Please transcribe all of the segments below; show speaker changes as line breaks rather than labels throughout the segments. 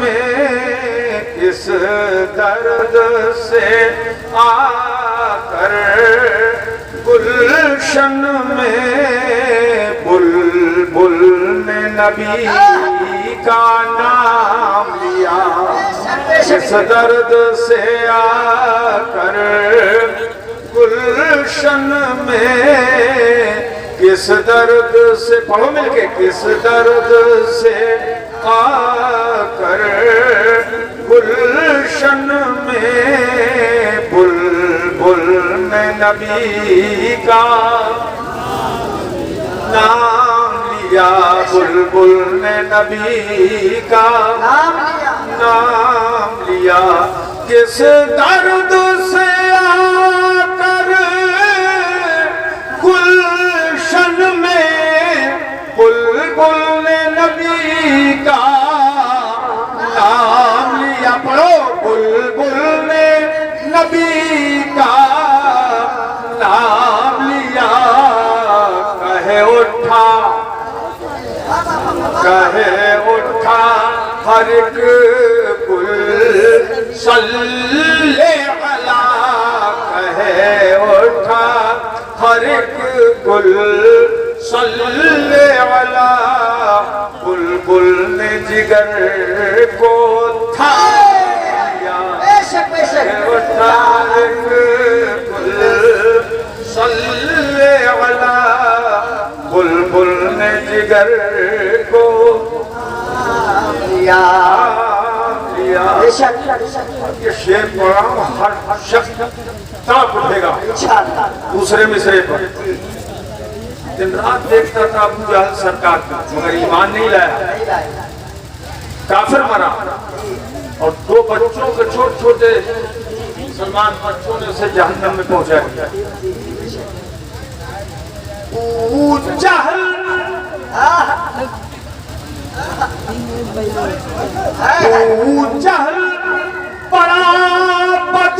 میں کس درد سے آ کر گلشن میں بلبل نے نبی کا نام لیا کس درد سے آ کر گلشن میں کس درد سے پڑھو مل کے کس درد سے آ کر گلشن میں بلبل نے نبی کا نام لیا بلبل نے نبی کا نام لیا کس درد سے آ کر گلشن میں بلبل نے نبی کا نام لیا پڑھو بلبل نے نبی کا نام لیا کہے اٹھا ہر ایک گل صلی علی کہے اٹھا ہر ایک گل صلی علی بلبل نے جگر کو تھا اٹھا ہر ایک گل صلی علی بلبل نے جگر کو لیا یہ شعر پڑھا ہر شخص تڑپ اٹھے گا دوسرے مصرے پر دن رات دیکھتا تھا ابو جہل سرکار کا مگر ایمان نہیں لایا کافر مرا اور دو بچوں کے چھوٹے چھوٹے مسلمان بچوں نے اسے جہنم میں پہنچا دیا ابو جہل ابو جہل بڑا بد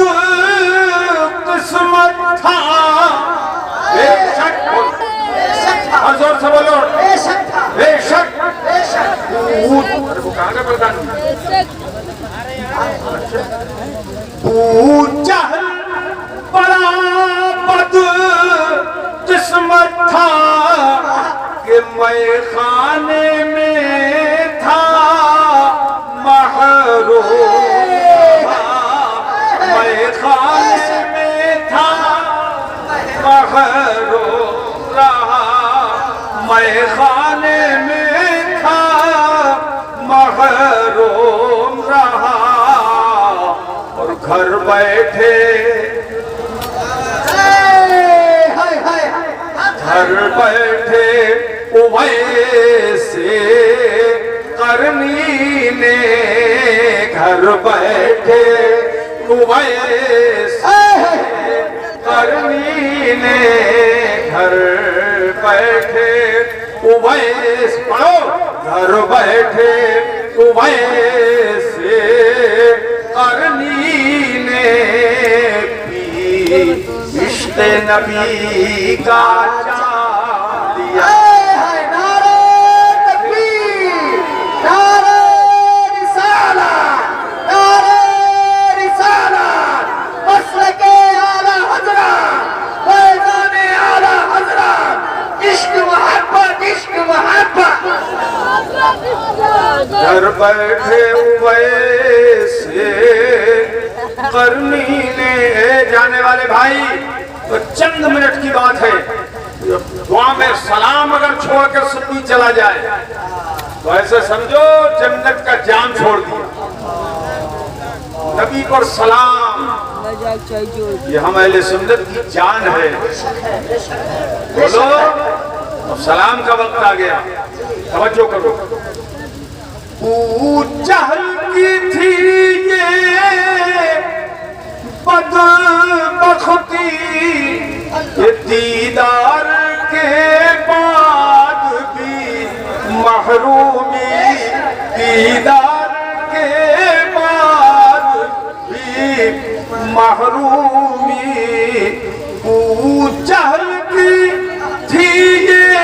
قسمت تھا بے شک حضور سے بولو بے شک ابو کہاں کا پردان ابو جہل بڑا بد قسمت تھا کہ میں خانے میں تھا محروم میں خانے میں تھا محروم رہا میں خانے میں تھا محروم رہا اور گھر بیٹھے گھر بیٹھے اویسے قرنی نے گھر بیٹھے اویسے قرنی نے گھر بیٹھے اویس پڑھو گھر بیٹھے اویسے قرنی نے پی عشق نبی کا جام لیا نعرہ تکبیر نعرہ رسالت نعرہ رسالت مسلک اعلی حضرت فیضان اعلی حضرت عشق محبت گھر بیٹھے ویسے قرنی نے جانے والے بھائی تو چند منٹ کی بات ہے دعا میں سلام اگر چھوڑ کر سنی چلا جائے تو ایسے سمجھو جنت کا جام چھوڑ دیا نبی پر سلام یہ ہم اہل سنت کی جان ہے بولو اب سلام کا وقت آ گیا توجہ کرو ابو جہل کی تھی یہ بدبختی یہ دیدار کے بعد بھی محرومی دیدار کے بعد بھی محرومی ابو جہل کی تھی یہ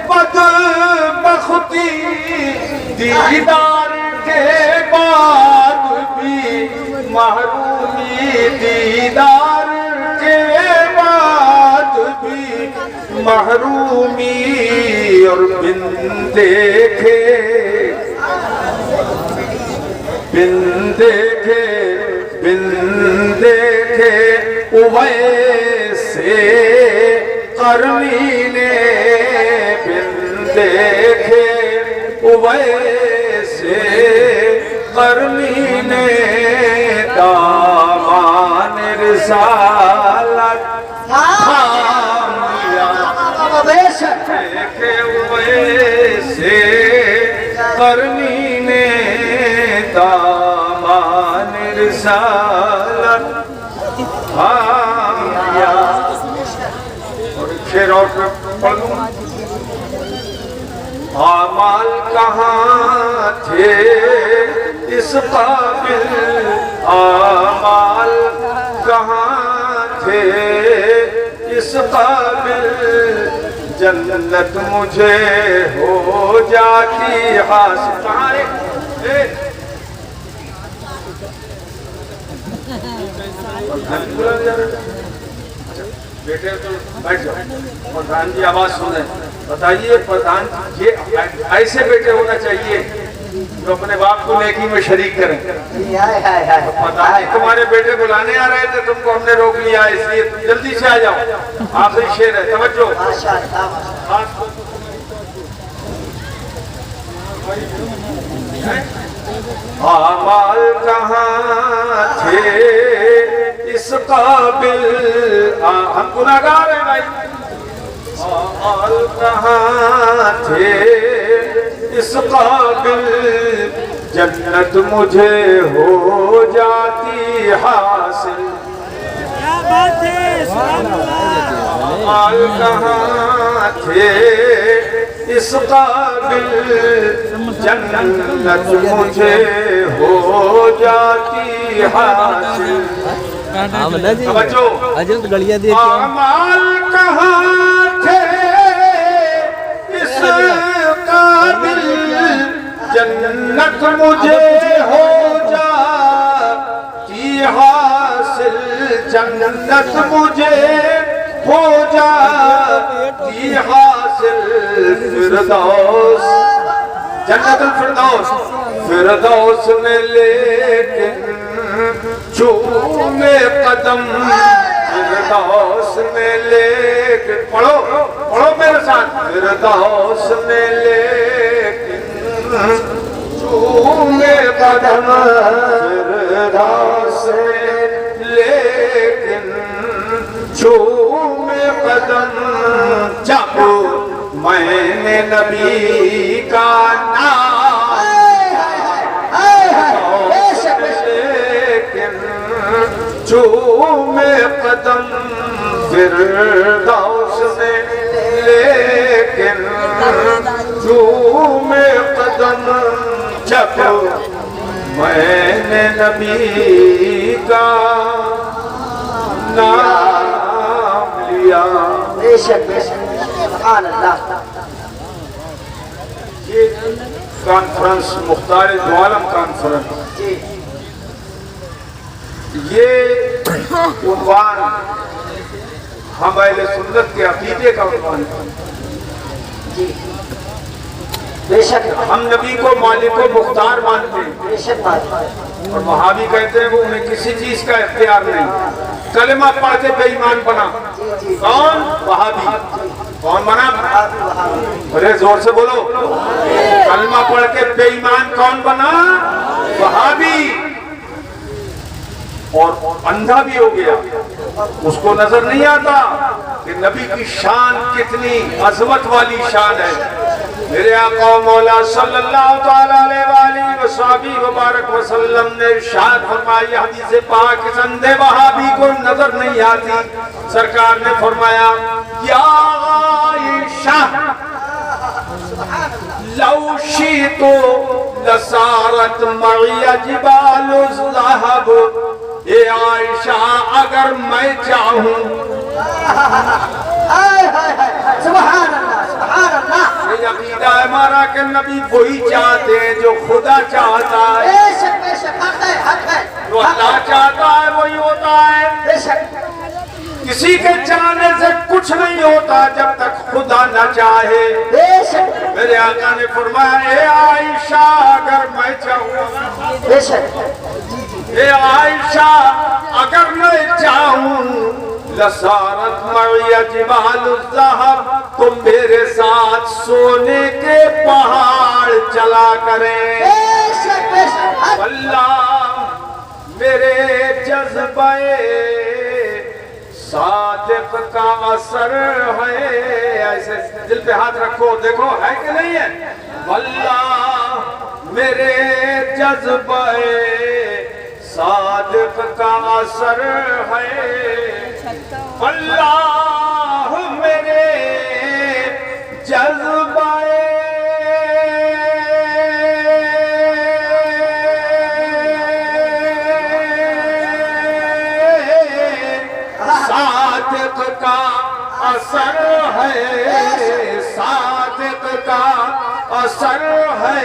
بدبختی دیدار کے بعد بھی محرومی دیدار کے بعد بھی محرومی اور بن دیکھے ویسے قرنی نے بن دیکھے ویسے قرنی نے دامان رسالت تھام لیا دیکھے ویسے قرنی نے دامان رسالت تھام لیا. اور شعر اور پڑھ لوں. اعمال کہاں تھے اس قابل، اعمال کہاں تھے اس قابل، جنت مجھے ہو جاتی حاصل. بیٹے تو بیٹھ جاؤ. پردھان جی آواز سنیں. بتائیے پردھان جی، یہ ایسے بیٹے ہونا چاہیے جو اپنے باپ کو نیکی میں شریک کریں. پردھان جی تمہارے بیٹے بلانے آ رہے تھے، تم کو ہم نے روک لیا، اس لیے تم جلدی سے آ جاؤ. آخری شعر ہے، توجہ. اعمال کہاں تھے اس قابل، ہم گناہگار ہیں بھائی. اعمال کہاں تھے اس قابل، جنت مجھے ہو جاتی حاصل. اعمال کہاں تھے اس قابل، جنت مجھے ہو جاتی حاصل. اعمال کہاں تھے اس قابل، جنت مجھے ہو جاتی حاصل، جنت مجھے ہو جاتی حاصل. فردوس جنت الفردوس، فردوس میں لیکن چومے قدم، فردوس میں لیکن پڑھو میرے ساتھ. فردوس میں لیکن چومے قدم، فردوس میں لیکن چومے قدم. جب میں نے نبی کا نام لیکن چومے قدم، فردوس میں لیکن چومے قدم. جب میں نے نبی کا نام لیا.
بے شک بے شک، سبحان اللہ.
یہ کانفرنس مختار دو عالم کانفرنس، یہ عنوان ہم اہل سنت کے عقیدے کا عنوان ہے.
بے شک
ہم نبی کو مالک و مختار مانتے ہیں،
بے شک بات.
اور وہابی کہتے ہیں وہ انہیں کسی چیز کا اختیار نہیں. کلمہ پڑھ کے بے ایمان بنا. کون؟ وہابی. کون بنا؟ بڑے زور سے بولو. کلمہ پڑھ کے بے ایمان کون بنا؟ وہابی. اور اندھا بھی ہو گیا، اس کو نظر نہیں آتا کہ نبی کی شان کتنی عظمت والی شان ہے. میرے آقا و مولا صلی اللہ تعالیٰ علیہ وآلہ وصحبہ وبارک وسلم نے ارشاد فرمایا، حدیث پاک اندھے وہابی کو نظر نہیں آتی. سرکار نے فرمایا، یا عائشہ لو شئت لسارت معی جبال الذہب. اے عائشہ اگر میں چاہوں.
سبحان اللہ سبحان اللہ.
یہ عقیدہ ہے ہمارا کہ نبی وہی چاہتے ہیں جو خدا چاہتا ہے. جو اللہ چاہتا ہے وہی ہوتا ہے.
بے شک
کسی کے چاہنے سے کچھ نہیں ہوتا جب تک خدا نہ چاہے.
بے شک
میرے آقا نے فرمایا اے عائشہ اگر میں چاہوں,
بے شک
اے عائشہ اگر میں چاہوں لسارت معی جبال الذہب, تم میرے ساتھ سونے کے پہاڑ چلا کریں.
بے شک بے شک
اللہ میرے جذبہ صادق کا اثر ہے. ایسے دل پہ ہاتھ رکھو, دیکھو ہے کہ نہیں ہے. واللہ میرے جذبہ صادق کا اثر ہے. واللہ میرے جذبہ صادق کا اثر ہے, صادق کا اثر ہے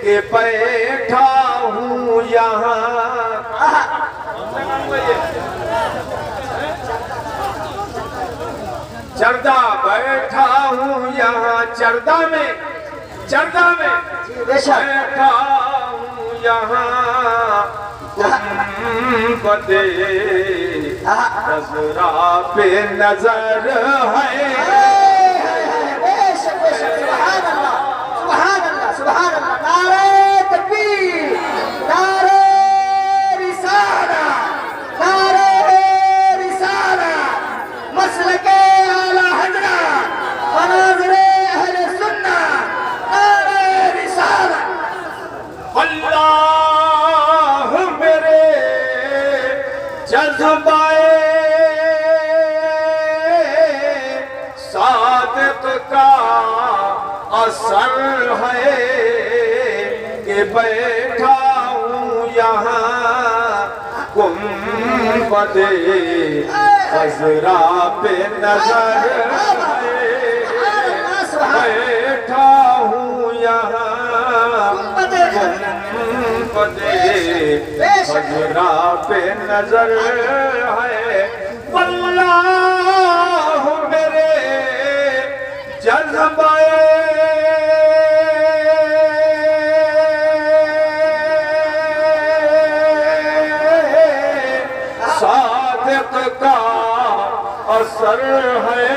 کہ بیٹھا ہوں یہاں. چردہ بیٹھا ہوں یہاں, چردہ میں
بے شک
بیٹھا ہوں یہاں گنبدِ خضرا پہ نظر ہے.
بے شک بے شک سبحان اللہ سبحان اللہ سبحان اللہ. نعرہ تکبیر, نعرہ رسالہ, نعرہ رسالہ, مسلک اعلی حضرت, مناظر اہل سنہ, نعرہ رسالہ.
اللہ میرے جذبہ صادق کا اثر ہے کہ بیٹھا ہوں یہاں گنبدِ خضرا پہ نظر ہے. بیٹھا ہوں یہاں گنبدِ خضرا پہ نظر ہے. واللہ میرے جذبہ صادق کا اثر ہے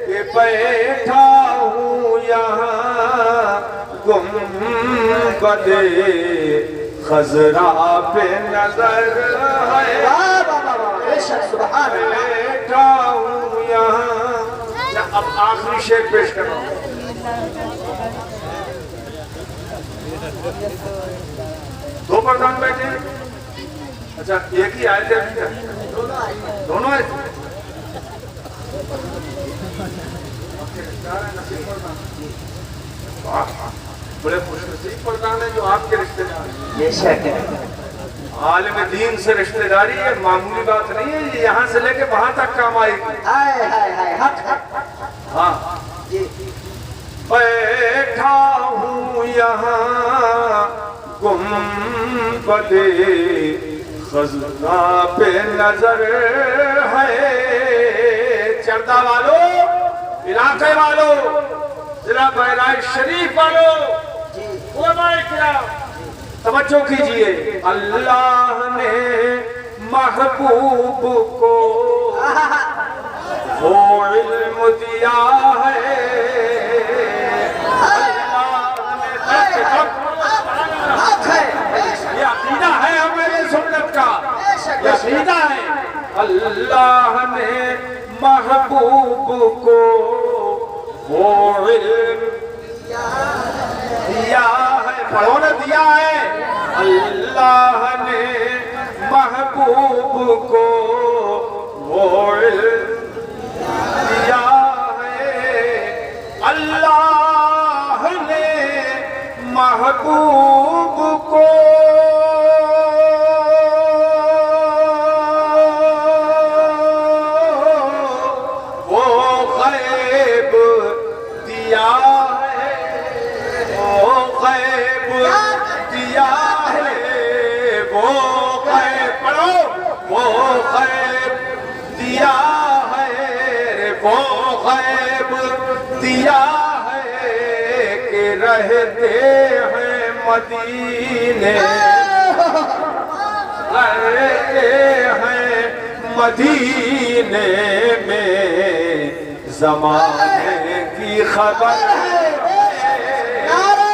کہ بیٹھا ہوں یہاں گنبدِ خضرا پہ نظر ہے.
بے شک سبحان اللہ.
بیٹھا ہوں یہاں. اب آخری شعر پیش کرو. دو پردان بیٹھے ہیں. اچھا ایک ہی آیت ہے, دونوں آیت بڑے خوش نصیب پردان ہیں جو آپ کے رشتے دار ہیں.
بے شک
عالم دین سے رشتہ داری ہے, معمولی بات نہیں ہے. یہ یہاں سے لے کے وہاں تک کام آئے گی.
ہائے ہائے ہائے حق حق.
ہاں
جی
بیٹھا ہوں یہاں گنبدِ خضرا پہ نظر ہے. چردہ والو, علاقے والو, ضلع بہرائچ شریف والو, علماء کرام توجہ کیجئے. اللہ نے محبوب کو وہ علم دیا ہے. یہ عقیدہ ہے ہماری سنت کا, یہ عقیدہ ہے. اللہ نے محبوب کو وہ علم دیا ہے. پڑھو نے دیا ہے. اللہ نے محبوب کو وہ علم دیا ہے. اللہ نے محبوب کو وہ غیب دیا ہے, وہ غیب دیا ہے. وہ غیب دیا ہے کہ رہتے ہیں مدینے رہتے ہیں مدینے میں زمانے کی خبر
نعرہ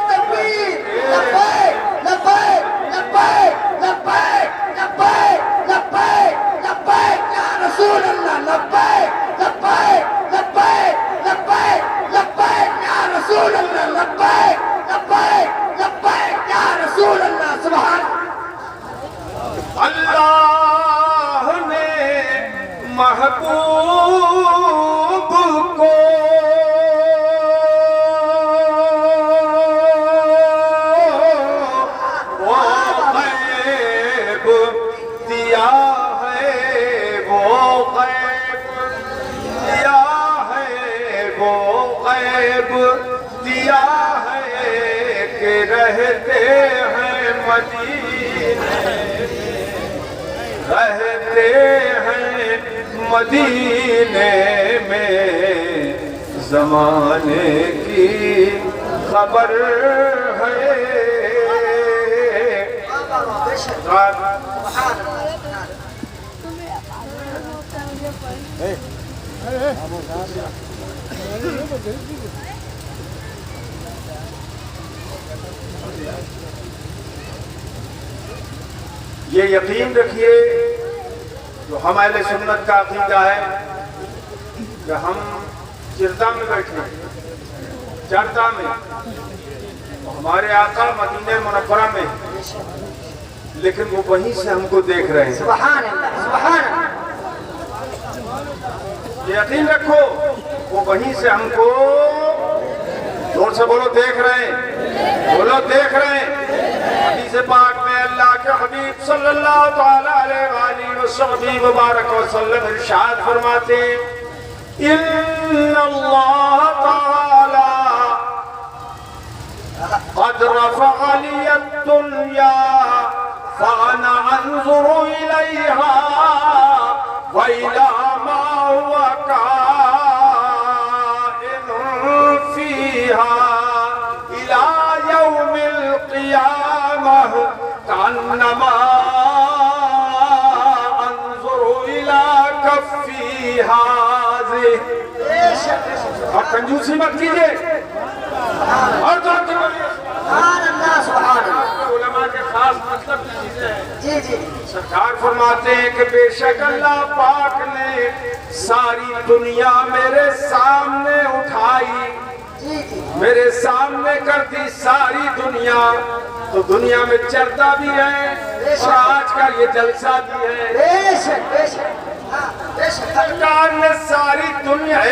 تکبیر لبیک لبیک لبیک لبیک لبیک لبیک لبیک یا رسول اللہ لبیک لبیک لبیک لبیک لبیک یا رسول اللہ لبیک لبیک لبیک یا رسول اللہ سبحان
اللہ نے محبوب کو وہ غیب دیا ہے وہ غیب دیا ہے وہ غیب دیا ہے کہ رہتے ہیں مدینے رہتے ہیں مدینے میں زمانے کی خبر ہے یہ یقین رکھیے جو ہم اہل سنت کا عقیدہ ہے کہ ہم چرتا میں بیٹھے ہیں چرتا میں ہمارے آقا مدینہ منورہ میں لیکن وہ وہیں سے ہم کو دیکھ رہے ہیں
سبحان اللہ سبحان اللہ
یہ یقین رکھو وہ وہیں سے ہم کو زور سے بولو دیکھ رہے ہیں بولو دیکھ رہے ہیں حدیث پاک میں اللہ کے حبیب صلی اللہ تعالی علیہ وآلہ وسلم مبارک وسلم ارشاد فرماتے ہیں ان اللہ تعالی قد رفع لی الدنیا فانا انظر الیہا وإلى ما هو كائن فيها إلى يوم القيامة كأنما أنظر إلى كفي هذه اب کنجوسی مت کیجئے اور تو
سبحان اللہ سبحان اللہ
علماء کے خاص مطلب کی چیزیں ہیں
جی جی
سرکار فرماتے ہیں کہ بے شک اللہ پاک نے ساری دنیا میرے سامنے اٹھائی
جی جی
میرے سامنے کر دی ساری دنیا تو دنیا میں چرتا بھی ہے اور آج کا یہ جلسہ بھی ہے
بے شک بے شک ہاں بے شک
سرکار نے ساری دنیا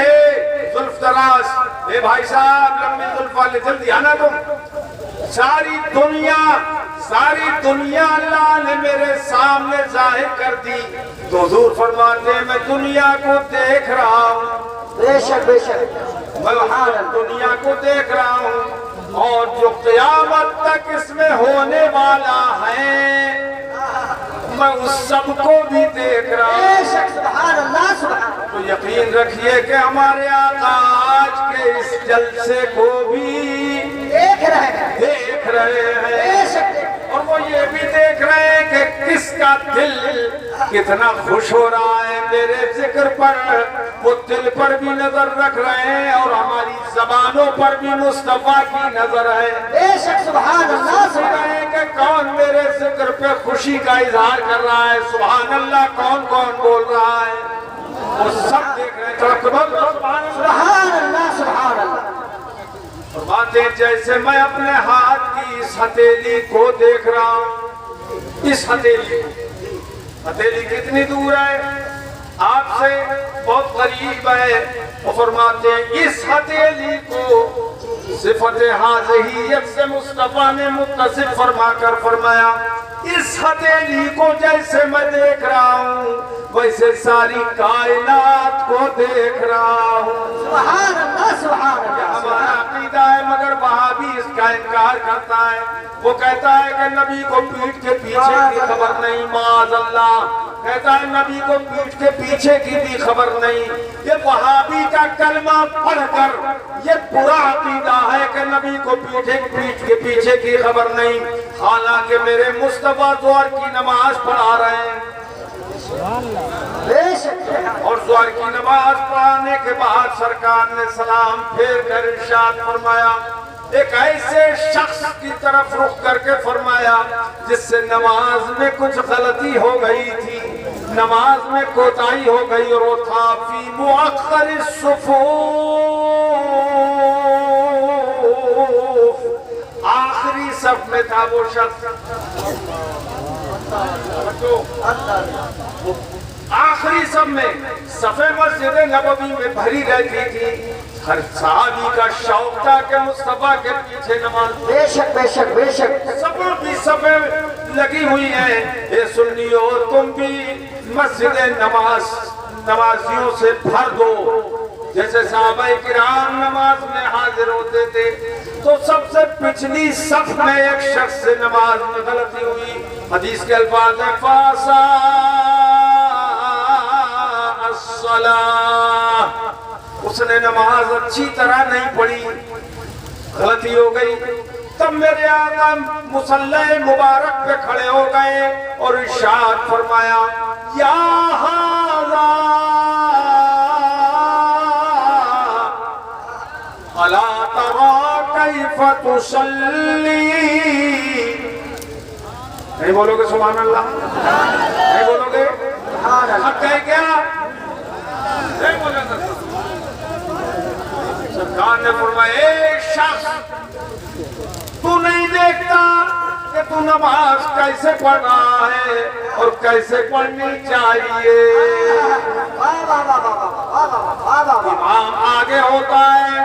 زلف دراز اے بھائی صاحب لمبی زلف والے جلدی آنا تم ساری دنیا اللہ نے میرے سامنے ظاہر کر دی تو حضور فرماتے ہیں میں دنیا کو دیکھ رہا ہوں
بے شک بے شک
میں دنیا کو دیکھ رہا ہوں اور جو قیامت تک اس میں ہونے والا ہے میں اس سب کو بھی دیکھ رہا
بے
ہوں
شک سبحان اللہ سبحان اللہ
تو یقین رکھیے کہ ہمارے آقا آج کے اس جلسے کو بھی
دیکھ رہے ہیں
دیکھ رہے
بے
ہیں
شک
اور وہ یہ بھی دیکھ رہے ہیں کہ کس کا دل کتنا خوش ہو رہا ہے میرے ذکر پر وہ دل پر بھی نظر رکھ رہے ہیں اور ہماری زبانوں پر بھی مصطفیٰ کی نظر ہے
بے شک سبحان اللہ
سن
سبحان
رہے ہیں کہ کون میرے ذکر پہ خوشی کا اظہار کر رہا ہے سبحان اللہ کون کون بول رہا ہے وہ سب دیکھ رہے ہیں
سبحان اللہ سبحان اللہ
فرماتے ہیں جیسے میں اپنے ہاتھ کی اس ہتھیلی کو دیکھ رہا ہوں اس ہتھیلی کتنی دور ہے آپ سے بہت قریب ہے وہ فرماتے ہیں اس ہتھیلی کو صفت حاضحیت سے مصطفیٰ نے متصف فرما کر فرمایا اس ہتھیلی کو جیسے میں دیکھ رہا ہوں ویسے ساری کائنات کو دیکھ رہا ہوں
سبحان اللہ سبحان اللہ
ہمارا عقیدہ ہے مگر وہابی اس کا انکار کرتا ہے وہ کہتا ہے کہ نبی کو پیٹھ کے پیچھے کی خبر نہیں معاذ اللہ کہتا ہے نبی کو پیٹھ کے پیچھے کی بھی خبر نہیں. یہ وہابی کا کلمہ پڑھ کر یہ برا عقیدہ ہے کہ نبی کو پیٹھ کے پیچھے کی خبر نہیں. حالانکہ میرے مصطفیٰ ظہر کی نماز پڑھا رہے ہیں اور ظہر کی نماز پڑھانے کے بعد سرکار نے سلام پھیر کر ارشاد فرمایا, ایک ایسے شخص کی طرف رخ کر کے فرمایا جس سے نماز میں کچھ غلطی ہو گئی تھی, نماز میں کوتاہی ہو گئی, اور وہ تھا فی مؤخر الصفوف, آخری صف میں تھا وہ شخص, آخری صف میں. صفِ مسجد نبوی میں بھری رہتی تھی. ہر صحابی کا شوق تھا کہ مصطفیٰ کے پیچھے نماز.
بے شک بے شک بے شک.
سب بھی صفیں لگی ہوئی ہیں. اے سنیو تم بھی مسجد نمازیوں سے بھر دو. جیسے صحابہ کرام نماز میں حاضر ہوتے تھے تو سب سے پچھلی صف میں ایک شخص سے نماز میں غلطی ہوئی. حدیث کے الفاظ ہیں فاسا الصلاۃ, اس نے نماز اچھی طرح نہیں پڑھی, غلطی ہو گئی. تب میرے آقا مصلی مبارک پہ کھڑے ہو گئے اور ارشاد فرمایا یا ھذا الا تری کیف تصلی. نہیں بولو گے سبحان اللہ؟ نہیں بولو گے؟ اب کہے کیا نہیں بولے گا. سرکار نے فرمایا اے شخص, تو نہیں دیکھتا کہ تو نماز کیسے پڑھ رہا ہے اور کیسے پڑھنی چاہیے. امام آگے ہوتا ہے,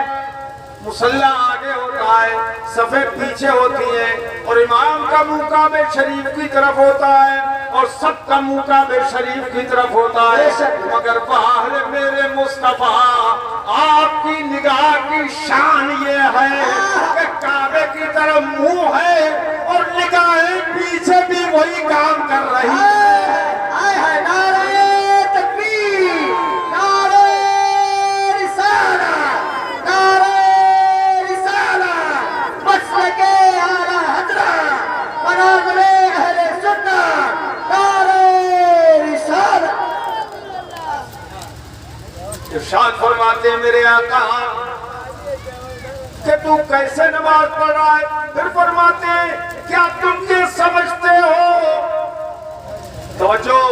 مصلی آگے ہوتا ہے, صفیں پیچھے ہوتی ہیں, اور امام کا منہ کعبہ شریف کی طرف ہوتا ہے اور سب کا منہ کعبہ شریف کی طرف ہوتا ہے. مگر باہر میرے مصطفیٰ آپ کی نگاہ کی شان یہ ہے کہ کعبے کی طرف منہ ہے اور نگاہیں پیچھے بھی وہی کام کر رہی ہے.
نعرہ تکبیر, نعرہ رسالت, نعرہ رسالت, مسلک اعلی حضرت, مناظر اہل سنت, نعرہ رسالت.
ارشاد فرماتے ہیں میرے آقا کہ تو کیسے نماز پڑھ رہا ہے. پھر فرماتے ہیں کیا تم یہ سمجھتے ہو, توجہ,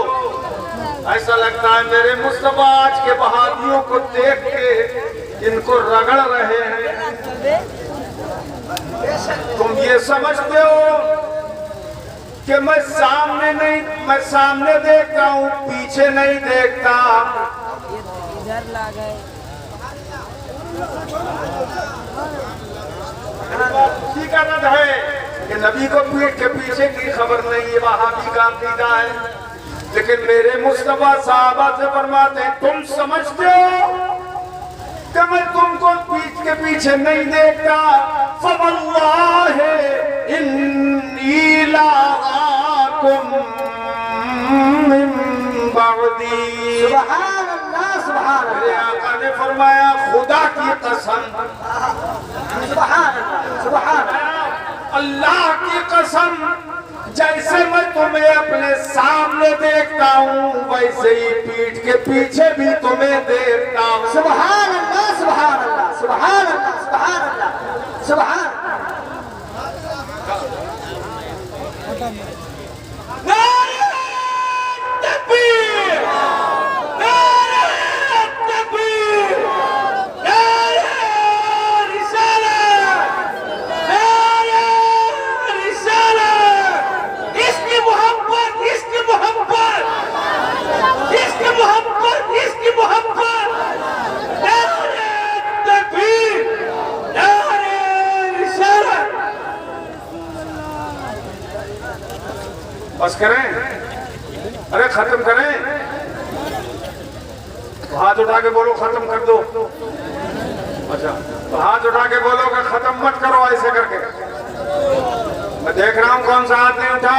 ایسا لگتا ہے میرے مصطفیٰ آج کے بہادیوں کو دیکھ کے ان کو رگڑ رہے ہیں. تم یہ سمجھتے ہو کہ میں سامنے دیکھتا ہوں, پیچھے نہیں دیکھتا. اسی کا رد ہے کہ نبی کو پیٹھ کے پیچھے کی خبر نہیں, یہ وہابی کا عقیدہ ہے. لیکن میرے مصطفیٰ صحابہ سے فرماتے ہیں تم سمجھتے ہو کہ میں تم کو پیٹھ کے پیچھے نہیں دیکھتا. فواللہ انی لاراکم من بعدی.
سبحان اللہ, سبحان
میرے
اللہ,
آقا نے فرمایا خدا کی قسم,
سبحان اللہ, سبحان اللہ,
اللہ کی قسم, جیسے میں تمہیں اپنے سامنے دیکھتا ہوں ویسے ہی پیٹھ کے پیچھے بھی تمہیں دیکھتا ہوں.
سبحان اللہ, سبحان اللہ, سبحان اللہ, سبحان اللہ, سبحان اللہ.
تکبیر, تکبیر, رسالت, اس کی محبت, اس کی محبت, اس کی محبت, اس کی محبت. تکبیر, رسالت. بس کریں, ارے ختم کریں, ہاتھ اٹھا کے بولو ختم کر دو. اچھا ہاتھ اٹھا کے بولو کہ ختم مت کرو ایسے کر کے. میں دیکھ رہا ہوں کون سا ہاتھ نہیں اٹھا.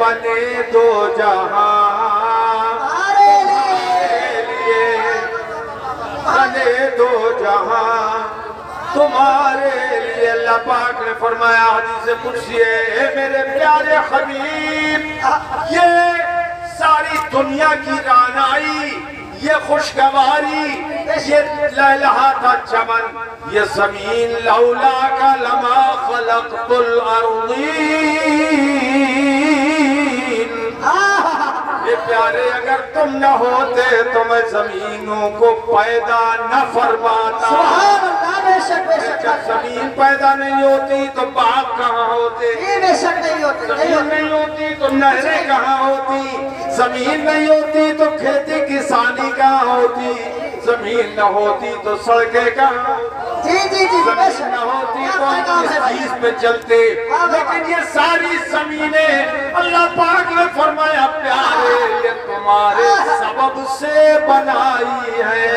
بنے دو جہاں
ہمارے
لیے بنے دو جہاں تمہارے لیے اللہ پاک نے فرمایا حدیث قدسی ہے اے میرے پیارے حبیب یہ ساری دنیا کی رانائی یہ خوشگواری یہ لہلہاتا چمن یہ زمین لولا کا لما خلقت الارضین یہ پیارے اگر تم نہ ہوتے تو میں زمینوں کو پیدا نہ فرماتا
سبحان اللہ بے شک
جب زمین پیدا نہیں ہوتی تو باغ کہاں ہوتے
بے شک نہیں ہوتے
زمین نہیں ہوتی تو نہریں کہاں ہوتی زمین نہیں ہوتی تو کھیتی کسانی کہاں ہوتی زمین نہ ہوتی تو سڑکیں کہاں
جی جی جی بے
زمین
شک
نہ ہوتی
کیا
تو ہم
پیغام
کس
ہے بھائی
چیز پہ چلتے لیکن یہ ساری زمینیں اللہ پاک نے فرمایا پیارے یہ تمہارے سبب سے بنائی ہے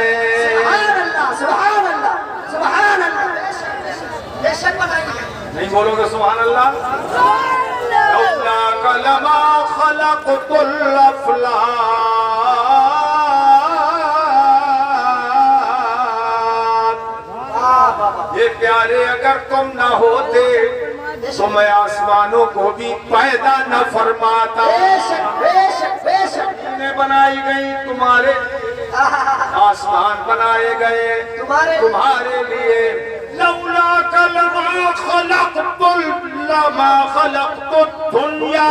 سبحان اللہ سبحان اللہ سبحان اللہ بے شک بتائیے
نہیں بولو گے سبحان اللہ لولاک لما خلقت الافلاک یہ پیارے اگر تم نہ ہوتے تو میں آسمانوں کو بھی پیدا نہ فرماتا
بے شک بے شک بے شک
بنائی گئی تمہارے آسمان بنائے گئے تمہارے لیے لولاک لما خلقت الدنیا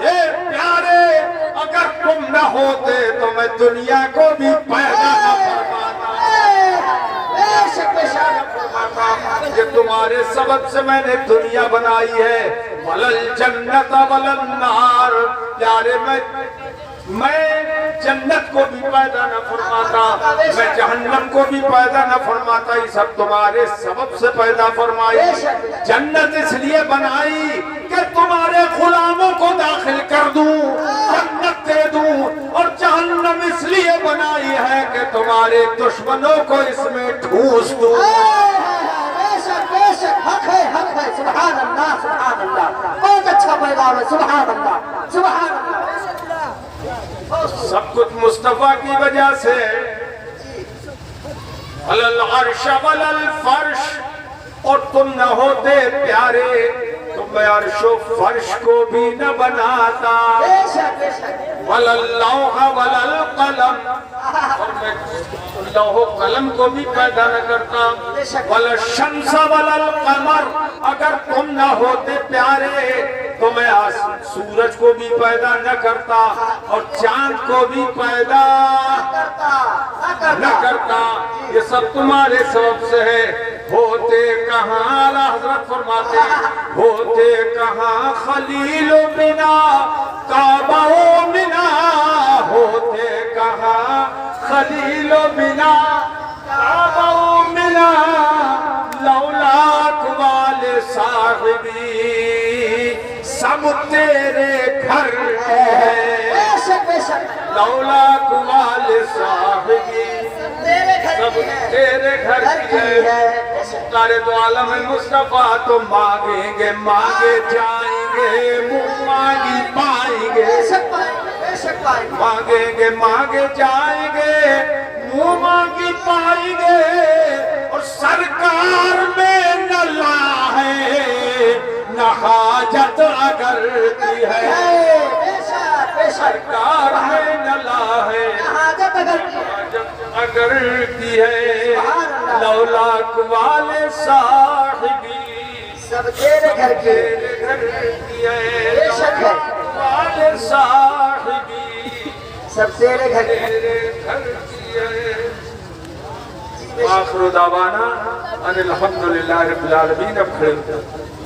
اے پیارے اگر تم نہ ہوتے تو میں دنیا کو بھی پیدا نہ فرماتا
بے شک بے شک
کہ تمہارے سبب سے میں نے دنیا بنائی ہے وَلَلْ جَنَّةَ وَلَلْ نَارِ پیارے میں جنت کو بھی پیدا نہ فرماتا میں جہنم کو بھی پیدا نہ فرماتا یہ سب تمہارے سبب سے پیدا فرمائی جنت اس لیے بنائی کہ تمہارے غلاموں کو داخل کر دوں جنت دے دوں اور جہنم اس لیے بنائی ہے کہ تمہارے دشمنوں کو اس میں ٹھوس دوں
بے شک حق ہے سبحان اللہ بہت اچھا پیغام ہے سبحان اللہ
سب کچھ مصطفیٰ کی وجہ سے عَلَى الْعَرْشَ وَعَلَى الْفَرْشِ اور تم نہ ہوتے پیارے تو میں عرش و فرش کو بھی نہ بناتا
بے شک بے شک
وَعَلَى اللَّوْحَ وَعَلَى الْقَلَمِ اور میں لوح و قلم کو بھی پیدا نہ کرتا وَعَلَى الشَّمْسَ وَعَلَى الْقَمَرِ اگر تم نہ ہوتے پیارے تو میں سورج کو بھی پیدا نہ کرتا اور چاند کو بھی پیدا نہ کرتا یہ سب تمہارے سبب سے ہے ہوتے کہاں اعلیٰ حضرت فرماتے ہیں ہوتے کہاں خلیل و منا کعبہ و منا ہوتے کہاں خلیل و منا کعبہ و منا لولاک والے صاحبی سب تیرے گھر ہے لولاک والے صاحبی سب تیرے گھر کی ہے مختار دو عالم مصطفیٰ تو مانگیں گے مانگے جائیں گے منہ مانگی پائیں گے مانگیں گے مانگے جائیں گے منہ مانگی پائیں گے اور سرکار میں نہ لا ہے نہ حاجت اگر کی ہے سرکار میں نہ لا ہے حاجت اگر کی ہے لولاک والے صاحبی
سب تیرے گھر کی
ہے والے صاحبی
سب تیرے گھر کی
آخر دعوانا ان الحمدللہ رب العالمین اب کھڑے ہوتے